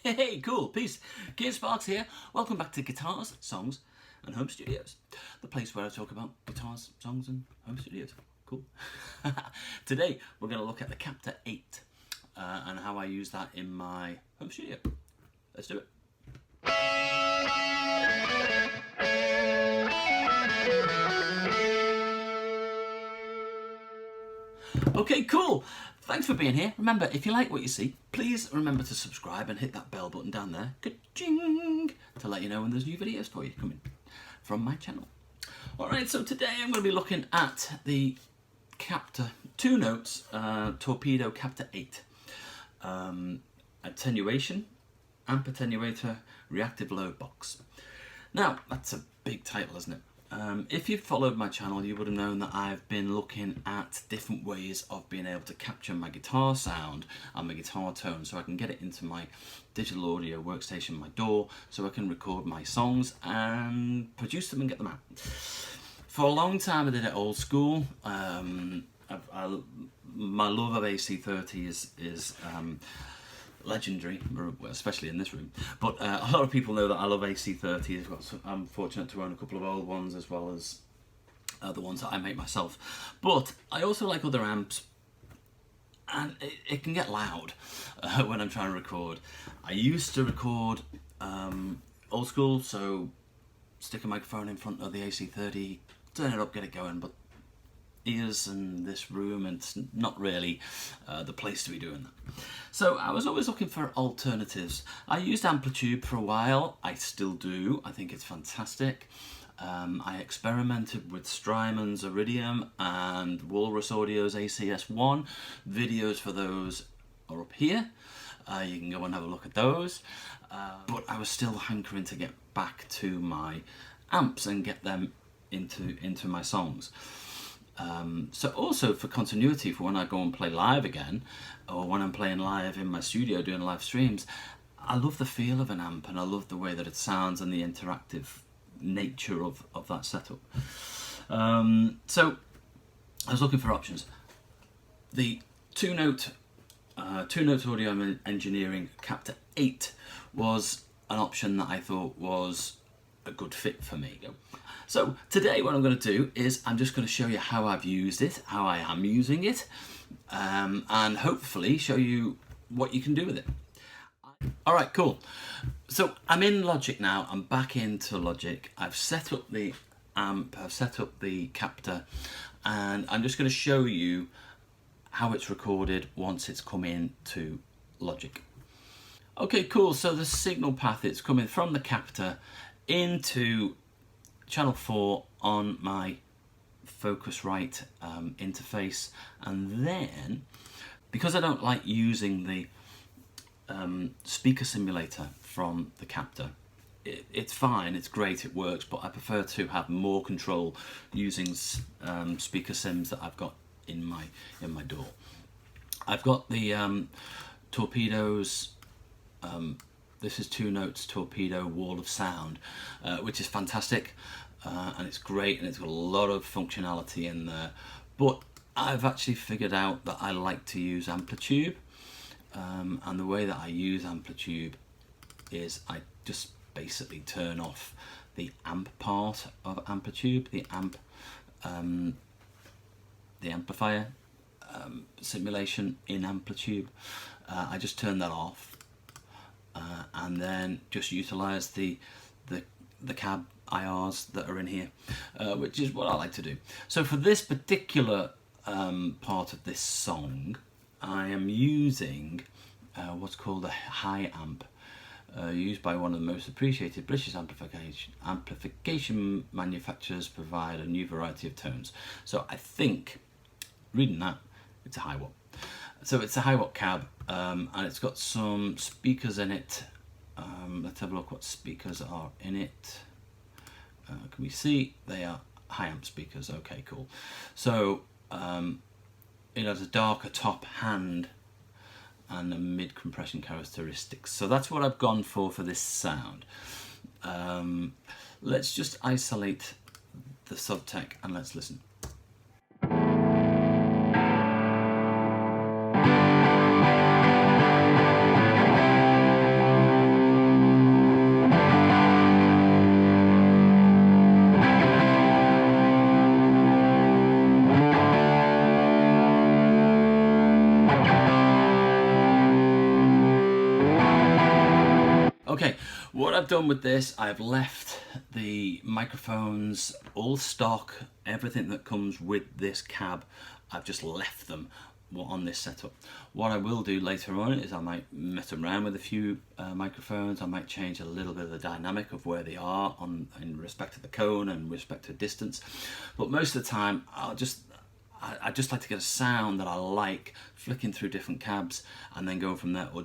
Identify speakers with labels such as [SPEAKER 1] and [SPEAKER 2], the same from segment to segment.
[SPEAKER 1] Hey, cool, peace. Kid Sparks here. Welcome back to Guitars, Songs and Home Studios, the place where I talk about guitars, songs and home studios. Cool. Today we're going to look at the Captor 8 and how I use that in my home studio. Let's do it. Okay, cool. Thanks for being here. Remember, if you like what you see, please remember to subscribe and hit that bell button down there, ka-ching, to let you know when there's new videos for you coming from my channel. Alright, so today I'm going to be looking at the Captor 2 notes Torpedo Captor 8. Attenuation, amp attenuator, reactive load box. Now, that's a big title, isn't it? If you've followed my channel, you would have known that I've been looking at different ways of being able to capture my guitar sound and my guitar tone so I can get it into my digital audio workstation, my DAW, so I can record my songs and produce them and get them out. For a long time I did it old school. My love of AC30 is legendary, especially in this room, but a lot of people know that I love AC30. I'm fortunate to own a couple of old ones as well as the ones that I make myself, but I also like other amps, and it can get loud when I'm trying to record. I used to record old school, so stick a microphone in front of the AC30, turn it up, get it going, but ears in this room, and it's not really the place to be doing that. So I was always looking for alternatives. I used Amplitube for a while, I still do, I think it's fantastic. I experimented with Strymon's Iridium and Walrus Audio's ACS1. Videos for those are up here. You can go and have a look at those. But I was still hankering to get back to my amps and get them into my songs. So also for continuity, for when I go and play live again, or when I'm playing live in my studio doing live streams, I love the feel of an amp and I love the way that it sounds and the interactive nature of that setup. So I was looking for options. The two-note audio engineering Captor 8 was an option that I thought was a good fit for me. So today what I'm going to do is I'm just going to show you how I've used it, how I am using it, and hopefully show you what you can do with it. Alright, cool. So I'm in Logic now, I'm back into Logic. I've set up the amp, I've set up the Captor, and I'm just going to show you how it's recorded once it's come into Logic. Okay, cool. So the signal path, it's coming from the Captor into channel 4 on my Focusrite interface, and then because I don't like using the speaker simulator from the Captor, it's fine, it's great, it works, but I prefer to have more control using speaker sims that I've got in my DAW. I've got the Torpedo's this is 2 notes Torpedo Wall of Sound, which is fantastic, and it's great, and it's got a lot of functionality in there. But I've actually figured out that I like to use Amplitube, and the way that I use Amplitube is I just basically turn off the amp part of Amplitube, the amplifier simulation in Amplitube. I just turn that off. And then just utilize the cab IRs that are in here, which is what I like to do. So for this particular part of this song, I am using what's called a high amp, used by one of the most appreciated British amplification manufacturers, provide a new variety of tones. So I think, reading that, it's a high watt. So it's a high watt cab, and it's got some speakers in it. Let's have a look what speakers are in it. Can we see? They are high amp speakers. Okay, cool. So it has a darker top hand and a mid compression characteristics. So that's what I've gone for this sound. Let's just isolate the Sovtek and let's listen. Okay, what I've done with this, I've left the microphones all stock, everything that comes with this cab, I've just left them on this setup. What I will do later on is I might mess around with a few microphones. I might change a little bit of the dynamic of where they are in respect to the cone and respect to distance. But most of the time, I just like to get a sound that I like, flicking through different cabs and then going from there, or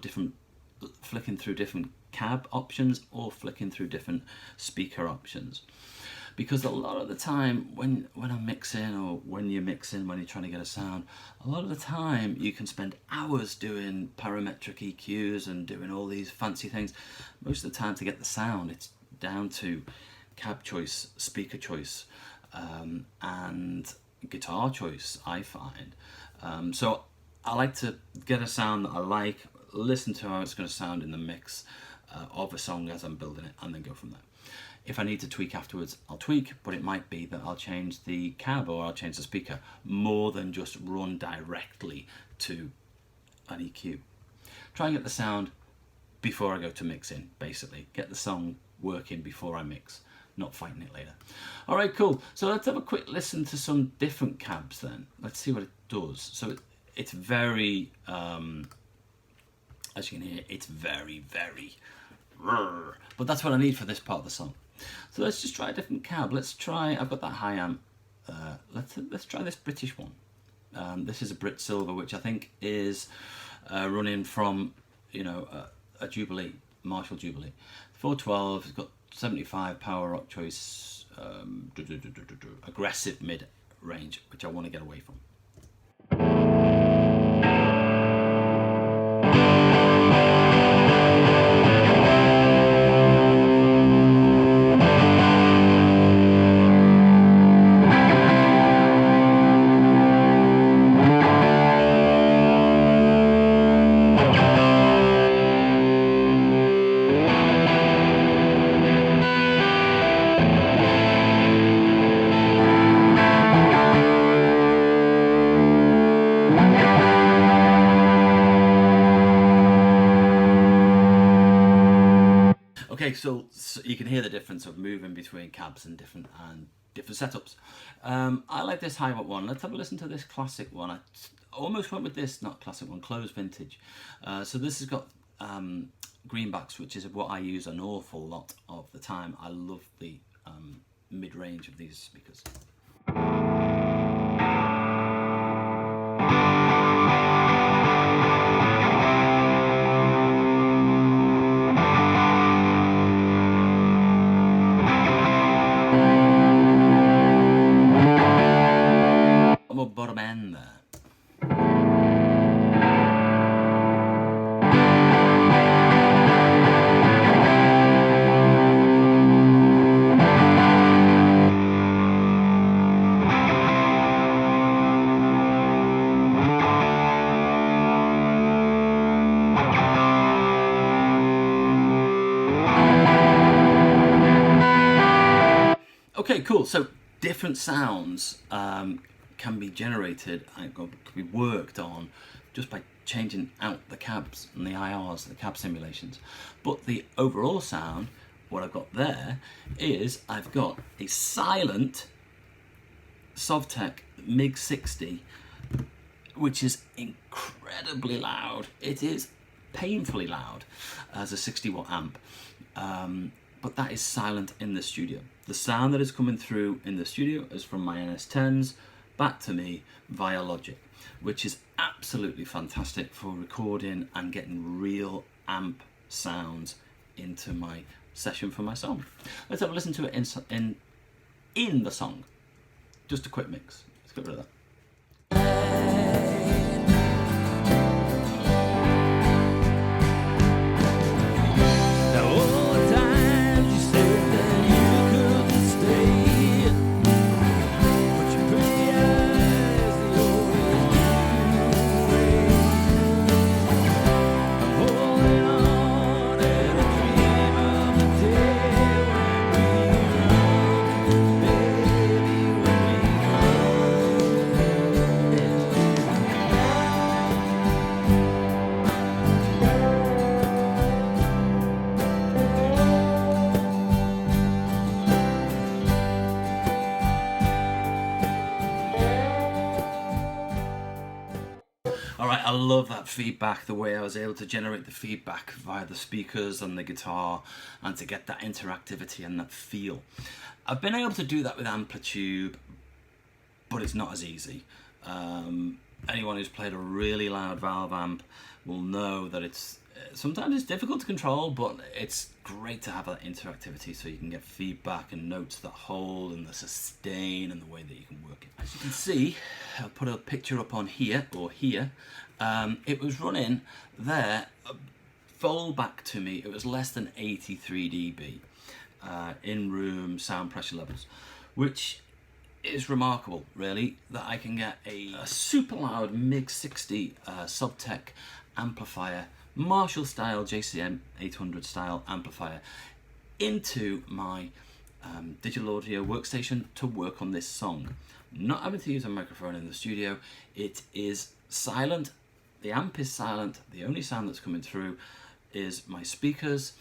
[SPEAKER 1] flicking through different cab options or flicking through different speaker options. Because a lot of the time when I'm mixing, or when you're mixing, when you're trying to get a sound, a lot of the time you can spend hours doing parametric EQs and doing all these fancy things. Most of the time to get the sound, it's down to cab choice, speaker choice, and guitar choice, I find. So I like to get a sound that I like, listen to how it's going to sound in the mix of a song as I'm building it, and then go from there. If I need to tweak afterwards, I'll tweak, but it might be that I'll change the cab or I'll change the speaker more than just run directly to an EQ. Try and get the sound before I go to mixing, basically. Get the song working before I mix, not fighting it later. All right, cool. So let's have a quick listen to some different cabs then. Let's see what it does. So it's very, as you can hear, it's very, very, but that's what I need for this part of the song. So let's just try a different cab. Let's try, I've got that high amp. Let's try this British one. This is a Brit Silver, which I think is running from, you know, a Jubilee, Marshall Jubilee. 412, it's got 75 power rock choice, aggressive mid range, which I want to get away from. Okay, so you can hear the difference of moving between cabs and different setups. I like this high watt one. Let's have a listen to this classic one. I almost went with this, not classic one, closed vintage. So this has got greenbacks, which is what I use an awful lot of the time. I love the mid-range of these speakers. Bottom end there. Okay, cool. So different sounds can be generated and can be worked on just by changing out the cabs and the IRs, the cab simulations. But the overall sound, what I've got there is I've got a silent Sovtek MIG-60, which is incredibly loud. It is painfully loud as a 60 watt amp. But that is silent in the studio. The sound that is coming through in the studio is from my NS10s back to me via Logic, which is absolutely fantastic for recording and getting real amp sounds into my session for my song. Let's have a listen to it in the song. Just a quick mix. Let's get rid of that. love that feedback, the way I was able to generate the feedback via the speakers and the guitar, and to get that interactivity and that feel. I've been able to do that with Amplitube, but it's not as easy. Anyone who's played a really loud valve amp will know that sometimes it's difficult to control, but it's great to have that interactivity so you can get feedback and notes that hold and the sustain and the way that you can work it. As you can see, I'll put a picture up on here or here. It was running there, fold back to me, it was less than 83 dB in room sound pressure levels, which is remarkable, really, that I can get a super loud MIG-60 Sovtek amplifier, Marshall style JCM 800 style amplifier, into my digital audio workstation to work on this song. Not having to use a microphone in the studio. It is silent, the amp is silent, the only sound that's coming through is my speakers.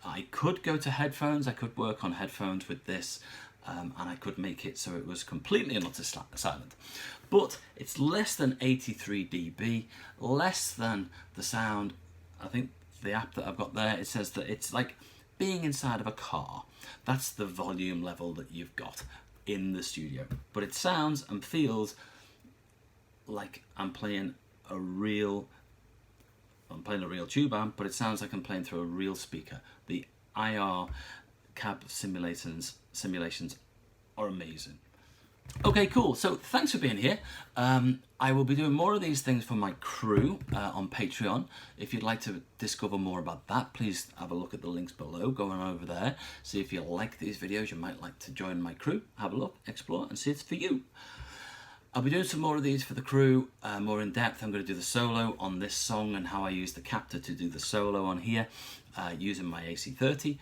[SPEAKER 1] I could go to headphones, I could work on headphones with this, and I could make it so it was completely and utter silent. But it's less than 83 dB, less than the sound. I think the app that I've got there, it says that it's like being inside of a car. That's the volume level that you've got in the studio. But it sounds and feels like I'm playing a real tube amp, but it sounds like I'm playing through a real speaker. The IR cab simulations are amazing. Okay, cool. So thanks for being here. I will be doing more of these things for my crew on Patreon. If you'd like to discover more about that, please have a look at the links below. Go on over there. See if you like these videos. You might like to join my crew. Have a look, explore, and see if it's for you. I'll be doing some more of these for the crew, more in depth. I'm going to do the solo on this song and how I use the Captor to do the solo on here using my AC30.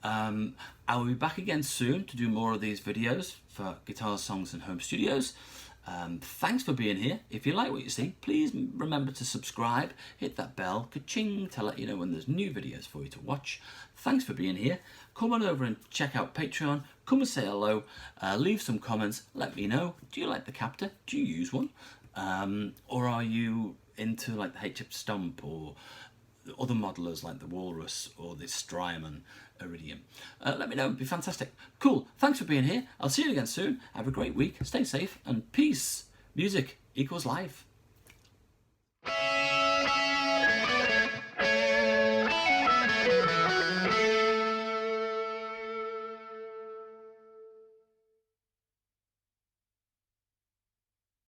[SPEAKER 1] I will be back again soon to do more of these videos for guitar songs and home studios. Thanks for being here. If you like what you see, please remember to subscribe, hit that bell, ka-ching, to let you know when there's new videos for you to watch. Thanks for being here. Come on over and check out Patreon. Come and say hello. Leave some comments. Let me know. Do you like the Captor? Do you use one? Or are you into like the HF Stump or other modelers like the Walrus or the Strymon Iridium? Let me know, it'd be fantastic. Cool, thanks for being here. I'll see you again soon. Have a great week, stay safe, and peace. Music equals life.